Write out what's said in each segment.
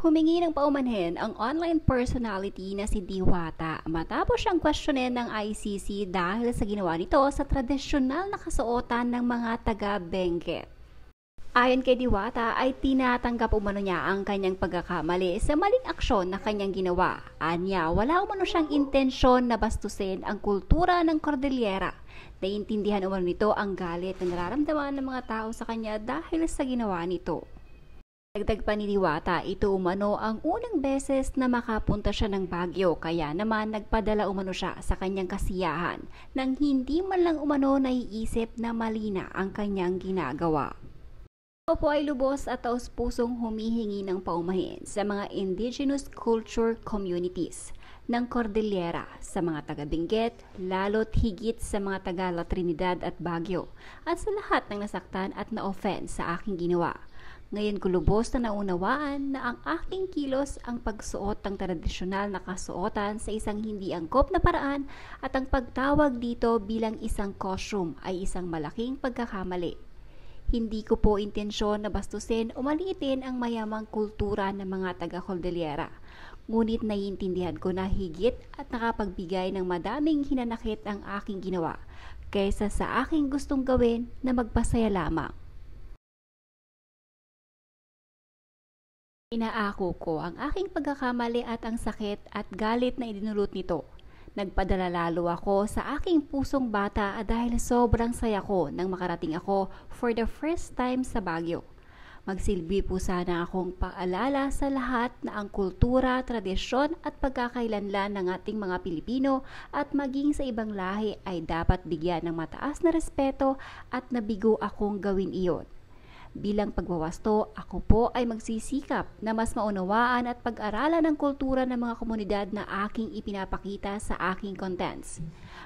Humingi ng paumanhin ang online personality na si Diwata matapos siyang questionin ng ICC dahil sa ginawa nito sa tradisyonal na kasuotan ng mga taga-Benguet. Ayon kay Diwata ay tinatanggap umano niya ang kanyang pagkakamali sa maling aksyon na kanyang ginawa. Anya, wala umano siyang intensyon na bastusin ang kultura ng Cordillera. Naiintindihan umano nito ang galit na nararamdaman ng mga tao sa kanya dahil sa ginawa nito. Dagdag pa ni Diwata, ito umano ang unang beses na makapunta siya ng Baguio kaya naman nagpadala umano siya sa kanyang kasiyahan nang hindi man lang umano naiisip na mali na ang kanyang ginagawa. Ako po ay lubos at taos-pusong humihingi ng paumanhin sa mga indigenous culture communities ng Cordillera, sa mga taga-Benguet, lalo't higit sa mga taga-La Trinidad at Baguio, at sa lahat ng nasaktan at na-offend sa aking ginawa. Ngayon ko lubos na naunawaan na ang aking kilos ang pagsuot ng tradisyonal na kasuotan sa isang hindi angkop na paraan at ang pagtawag dito bilang isang costume ay isang malaking pagkakamali. Hindi ko po intensyon na bastusin o maliitin ang mayamang kultura ng mga taga-Cordillera. Ngunit naiintindihan ko na higit at nakapagbigay ng madaming hinanakit ang aking ginawa kaysa sa aking gustong gawin na magpasaya lamang. Inaako ko ang aking pagkakamali at ang sakit at galit na idinulot nito. Nagpadala lalo ako sa aking pusong bata dahil sobrang saya ko nang makarating ako for the first time sa Baguio. Magsilbi po sana akong paalala sa lahat na ang kultura, tradisyon at pagkakailanlan ng ating mga Pilipino at maging sa ibang lahi ay dapat bigyan ng mataas na respeto at nabigo akong gawin iyon. Bilang pagwawasto, ako po ay magsisikap na mas maunawaan at pag-aralan ang kultura ng mga komunidad na aking ipinapakita sa aking contents.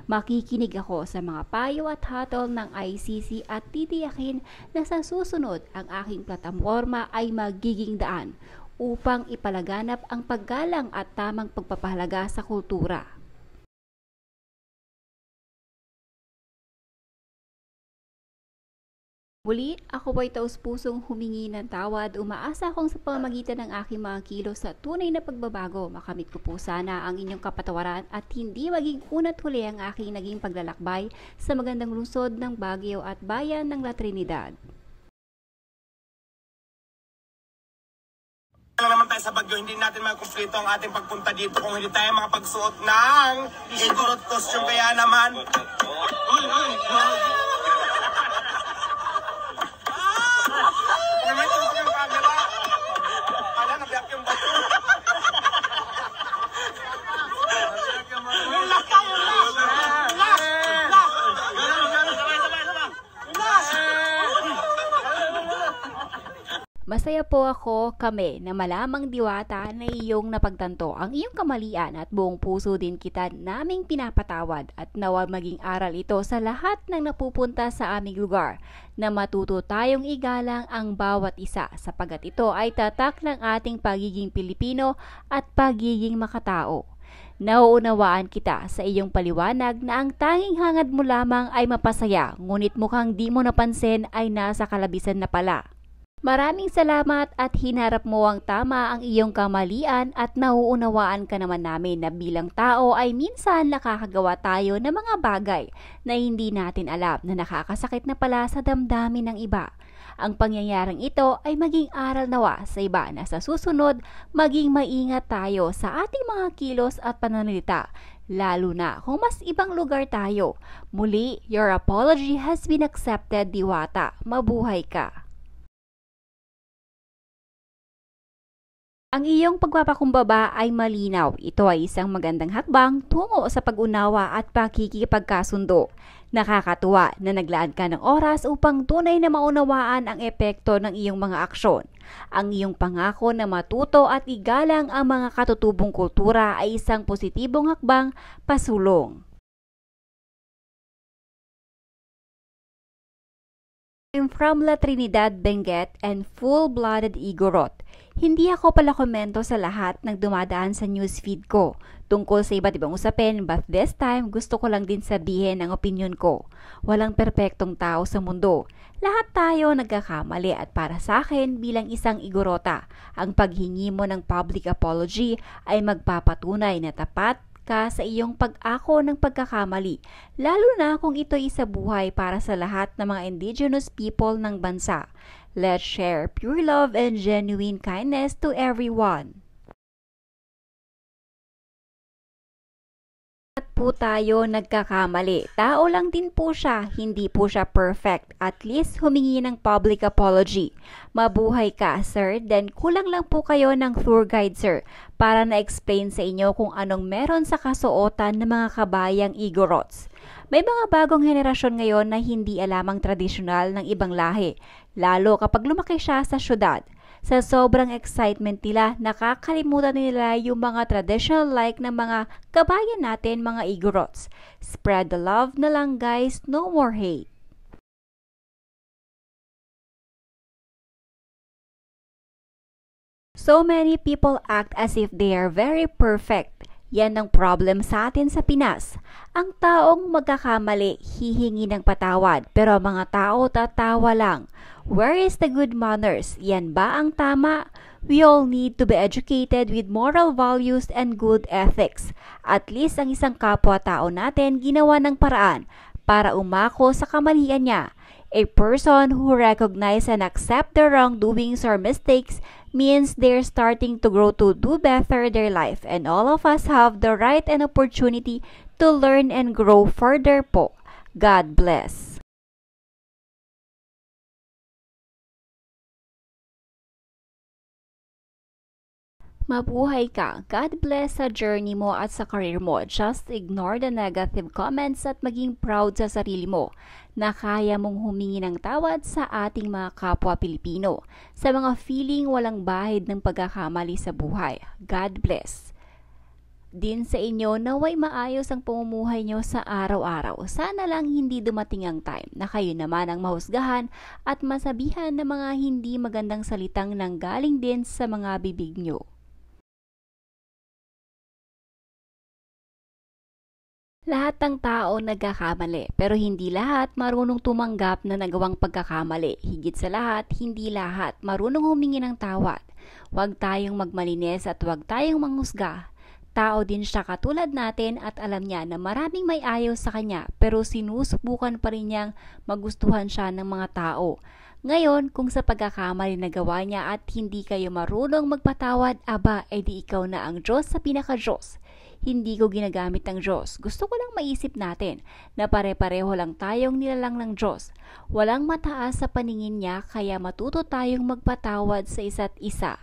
Makikinig ako sa mga payo at hatol ng ICC at titiyakin na sa susunod ang aking plataforma ay magiging daan upang ipalaganap ang paggalang at tamang pagpapahalaga sa kultura. Muli, ako po'y taus-pusong humingi ng tawad. Umaasa akong sa pamamagitan ng aking mga kilos sa tunay na pagbabago, makamit ko po sana ang inyong kapatawaran at hindi maging una't huli ang aking naging paglalakbay sa magandang lungsod ng Baguio at bayan ng La Trinidad. Lang naman tayo sa Baguio, hindi natin makumpleto ang ating pagpunta dito kung hindi tayo makapagsuot ng Igorot costume. Kaya naman naman tutok yung camera. Kala nabiyak yung bato. Relax tayo, relax. Masaya po kami na malamang Diwata na iyong napagtanto ang iyong kamalian at buong puso din kita naming pinapatawad at nawa maging aral ito sa lahat ng napupunta sa aming lugar na matuto tayong igalang ang bawat isa sapagat ito ay tatak ng ating pagiging Pilipino at pagiging makatao. Nauunawaan kita sa iyong paliwanag na ang tanging hangad mo lamang ay mapasaya ngunit mukhang di mo napansin ay nasa kalabisan na pala. Maraming salamat at hinarap mo ang tama ang iyong kamalian at nauunawaan ka naman namin na bilang tao ay minsan nakakagawa tayo ng mga bagay na hindi natin alam na nakakasakit na pala sa damdamin ng iba. Ang pangyayaring ito ay maging aral nawa sa iba na sa susunod maging maingat tayo sa ating mga kilos at pananalita, lalo na kung mas ibang lugar tayo. Muli, your apology has been accepted, Diwata. Mabuhay ka! Ang iyong pagpapakumbaba ay malinaw. Ito ay isang magandang hakbang tungo sa pag-unawa at pakikipagkasundo. Nakakatuwa na naglaan ka ng oras upang tunay na maunawaan ang epekto ng iyong mga aksyon. Ang iyong pangako na matuto at igalang ang mga katutubong kultura ay isang positibong hakbang pasulong. I'm from La Trinidad, Benguet and full-blooded Igorot. Hindi ako pala komento sa lahat ng dumadaan sa newsfeed ko tungkol sa iba't ibang usapin, but this time gusto ko lang din sabihin ang opinion ko. Walang perpektong tao sa mundo. Lahat tayo nagkakamali at para sa akin bilang isang Igorota, ang paghingi mo ng public apology ay magpapatunay na tapat ka sa iyong pag-ako ng pagkakamali, lalo na kung ito'y isa buhay para sa lahat ng mga indigenous people ng bansa. Let's share pure love and genuine kindness to everyone. At po tayo nagkakamali. Tao lang din po siya, hindi po siya perfect. At least humingi ng public apology. Mabuhay ka, sir. Then kulang lang po kayo ng tour guide, sir, para na-explain sa inyo kung anong meron sa kasuotan ng mga kabayang Igorots. May mga bagong henerasyon ngayon na hindi alam ang tradisyonal ng ibang lahi, lalo kapag lumaki siya sa syudad. Sa sobrang excitement nila, nakakalimutan nila yung mga traditional like ng mga kabayan natin, mga Igorots. Spread the love na lang guys, no more hate. So many people act as if they are very perfect. Yan ang problem sa atin sa Pinas. Ang taong magkakamali, hihingi ng patawad, pero mga tao tatawa lang. Where is the good manners? Yan ba ang tama? We all need to be educated with moral values and good ethics. At least ang isang kapwa-tao natin ginawa ng paraan para umako sa kamalian niya. A person who recognize and accept their wrongdoings or mistakes means they're starting to grow to do better their life, and all of us have the right and opportunity to learn and grow further po. God bless. Mabuhay ka. God bless sa journey mo at sa career mo. Just ignore the negative comments at maging proud sa sarili mo na kaya mong humingi ng tawad sa ating mga kapwa Pilipino sa mga feeling walang bahid ng pagkakamali sa buhay. God bless. Din sa inyo naway maayos ang pamumuhay nyo sa araw-araw. Sana lang hindi dumating ang time na kayo naman ang mahusgahan at masabihan ng mga hindi magandang salitang nanggaling din sa mga bibig nyo. Lahat ng tao nagkakamali, pero hindi lahat marunong tumanggap na nagawang pagkakamali. Higit sa lahat, hindi lahat marunong humingi ng tawad. Huwag tayong magmalinis at huwag tayong manghusga. Tao din siya katulad natin at alam niya na maraming may ayaw sa kanya, pero sinusubukan pa rin niyang magustuhan siya ng mga tao. Ngayon, kung sa pagkakamali na gawa niya at hindi kayo marunong magpatawad, aba, edi ikaw na ang Diyos sa pinaka-Diyos. Hindi ko ginagamit ng Diyos. Gusto ko lang maisip natin na pare-pareho lang tayong nilalang ng Diyos. Walang mataas sa paningin niya kaya matuto tayong magpatawad sa isa't isa.